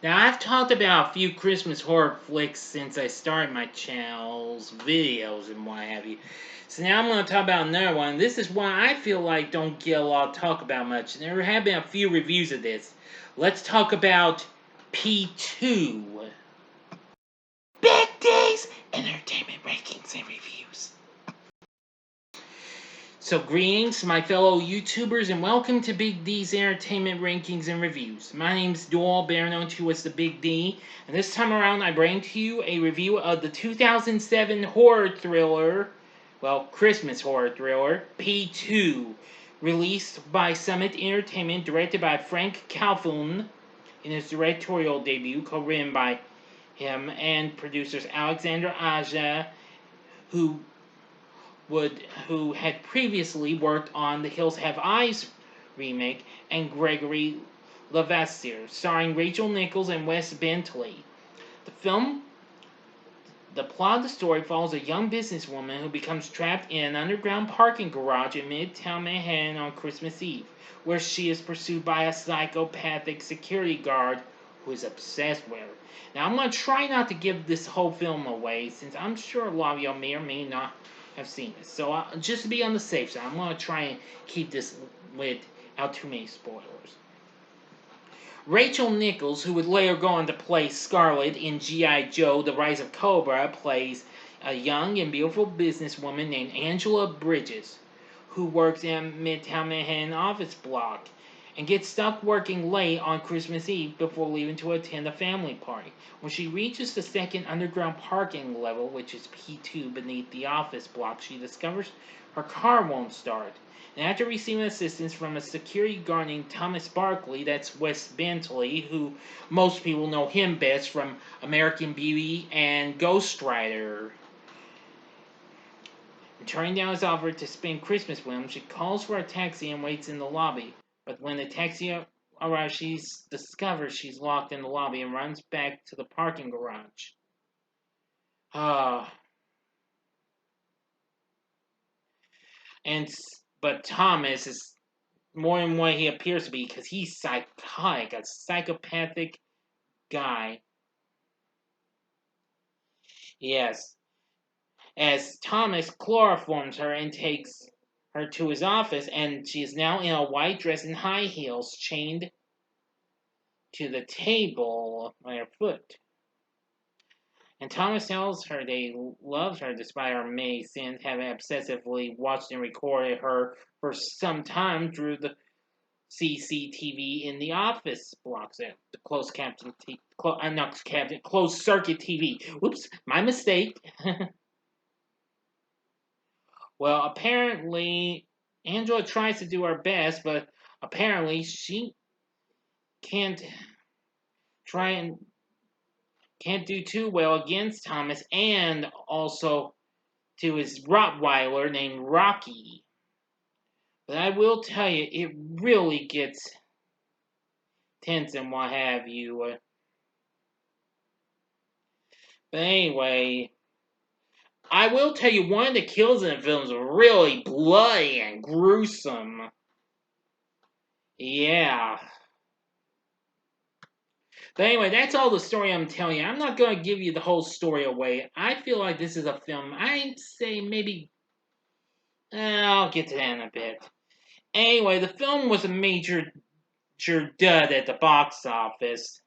Now, I've talked about a few Christmas horror flicks since I started my channel's videos and what have you. So now I'm going to talk about another one. This is one I feel like don't get a lot of talk about much. There have been a few reviews of this. Let's talk about P2. Big D's Entertainment Rankings and Reviews. So greetings, my fellow YouTubers, and welcome to Big D's Entertainment Rankings and Reviews. My name's Doyle, better known to as the Big D, and this time around I bring to you a review of the 2007 horror thriller, well, Christmas horror thriller, P2, released by Summit Entertainment, directed by Frank Calhoun in his directorial debut, co-written by him and producers Alexander Aja, who had previously worked on The Hills Have Eyes remake, and Gregory Levasseur, starring Rachel Nichols and Wes Bentley. The plot of the story follows a young businesswoman who becomes trapped in an underground parking garage in Midtown Manhattan on Christmas Eve, where she is pursued by a psychopathic security guard who is obsessed with her. Now, I'm going to try not to give this whole film away, since I'm sure a lot of y'all may or may not have seen it. So, just to be on the safe side, I'm going to try and keep this without too many spoilers. Rachel Nichols, who would later go on to play Scarlet in G.I. Joe: The Rise of Cobra, plays a young and beautiful businesswoman named Angela Bridges, who works in Midtown Manhattan office block and gets stuck working late on Christmas Eve before leaving to attend a family party. When she reaches the second underground parking level, which is P2 beneath the office block, she discovers her car won't start. And after receiving assistance from a security guard named Thomas Barkley, that's Wes Bentley, who most people know him best from American Beauty and Ghost Rider. And turning down his offer to spend Christmas with him, she calls for a taxi and waits in the lobby. But when the taxi arrives, she discovers she's locked in the lobby and runs back to the parking garage. But Thomas is more than what he appears to be, because he's psychotic, a psychopathic guy. Yes. As Thomas chloroforms her and takes her to his office, and she is now in a white dress and high heels, chained to the table by her foot. And Thomas tells her that he loves her despite her many sins, having obsessively watched and recorded her for some time through the CCTV in the office blocks. The closed circuit TV. Whoops, my mistake. Well, apparently, Angela tries to do her best, but apparently she can't do too well against Thomas, and also to his Rottweiler named Rocky. But I will tell you, it really gets tense and what have you. But anyway, I will tell you, one of the kills in the film is really bloody and gruesome. Yeah. But anyway, that's all the story I'm telling you. I'm not going to give you the whole story away. I feel like this is a film, I'd say maybe, I'll get to that in a bit. Anyway, the film was a major dud at the box office.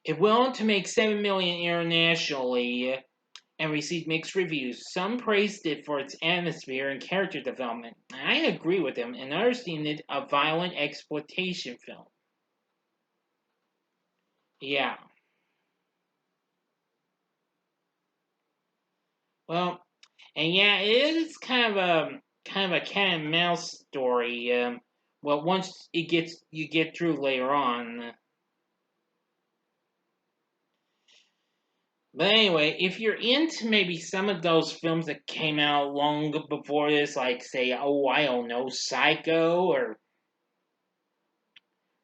It went on to make $7 million internationally and received mixed reviews. Some praised it for its atmosphere and character development. I agree with them, and others deemed it a violent exploitation film. Yeah. Well, and yeah, it is kind of a cat and mouse story. Well, once you get through later on. But anyway, if you're into maybe some of those films that came out long before this, like say, oh, I don't know, Psycho or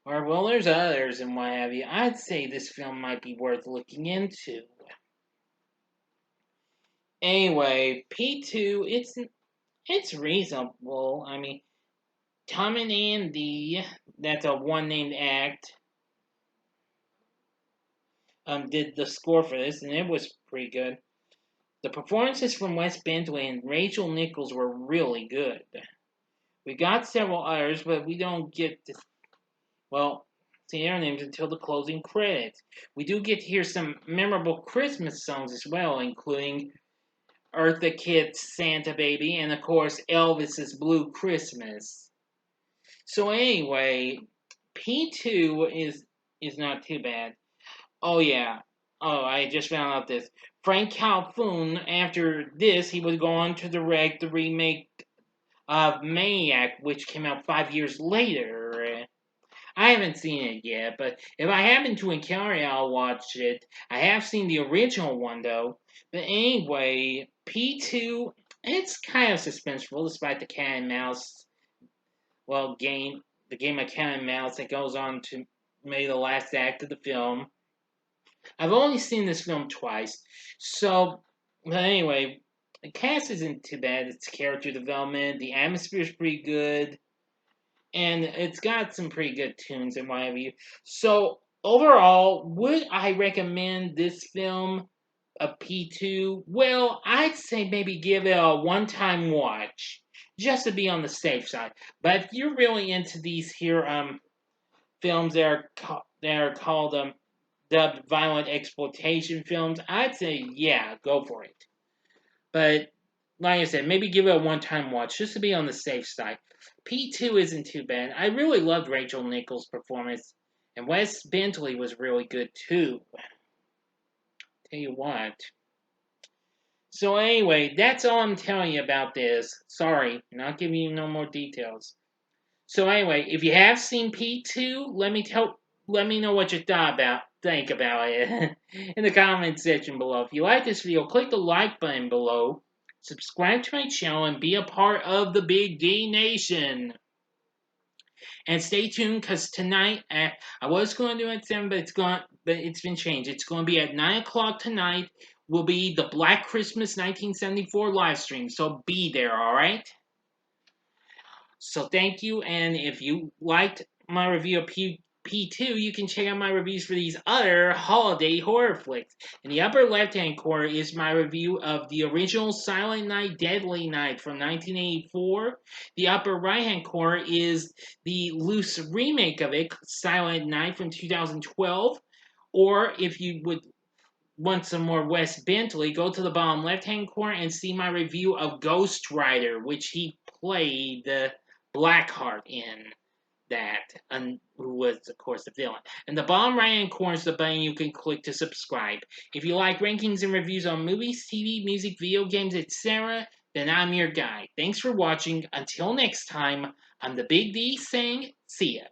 well, there's others and what have you, I'd say this film might be worth looking into. Anyway, P2, it's reasonable. I mean, Tom and Andy, that's a one named act. did the score for this, and it was pretty good. The performances from Wes Bentley and Rachel Nichols were really good. We got several others, but we don't get to, well, see their names until the closing credits. We do get to hear some memorable Christmas songs as well, including Eartha Kitt's Santa Baby and, of course, Elvis's Blue Christmas. So anyway, P2 is not too bad. Oh yeah. Oh, I just found out this. Frank Calhoun, after this, he would go on to direct the remake of Maniac, which came out 5 years later. I haven't seen it yet, but if I happen to encounter it, I'll watch it. I have seen the original one though. But anyway, P2, it's kind of suspenseful despite the cat and mouse, well, the game of cat and mouse that goes on to make the last act of the film. I've only seen this film twice, so, but anyway, the cast isn't too bad. It's character development, the atmosphere is pretty good, and it's got some pretty good tunes and what have you. So, overall, would I recommend this film a P2? Well, I'd say maybe give it a one-time watch, just to be on the safe side. But if you're really into these here films that are called dubbed violent exploitation films, I'd say yeah, go for it. But like I said, maybe give it a one-time watch just to be on the safe side. P2 isn't too bad. I really loved Rachel Nichols' performance, and Wes Bentley was really good too. Tell you what. So anyway, that's all I'm telling you about this. Sorry, not giving you no more details. So anyway, if you have seen P2, let me know what you think about it in the comment section below. If you like this video, click the like button below, subscribe to my channel, and be a part of the Big D Nation. And stay tuned, because tonight I was going to do it at 7, but it's been changed. It's going to be at 9 o'clock tonight. Will be the Black Christmas 1974 live stream. So be there, all right? So thank you, and if you liked my review of P2, you can check out my reviews for these other holiday horror flicks. In the upper left-hand corner is my review of the original Silent Night, Deadly Night from 1984. The upper right-hand corner is the loose remake of it, Silent Night from 2012. Or if you would want some more Wes Bentley, go to the bottom left-hand corner and see my review of Ghost Rider, which he played Blackheart in that, and who was, of course, the villain. And the bottom right-hand corner is the button you can click to subscribe. If you like rankings and reviews on movies, TV, music, video games, etc., then I'm your guy. Thanks for watching. Until next time, I'm the Big D saying, see ya.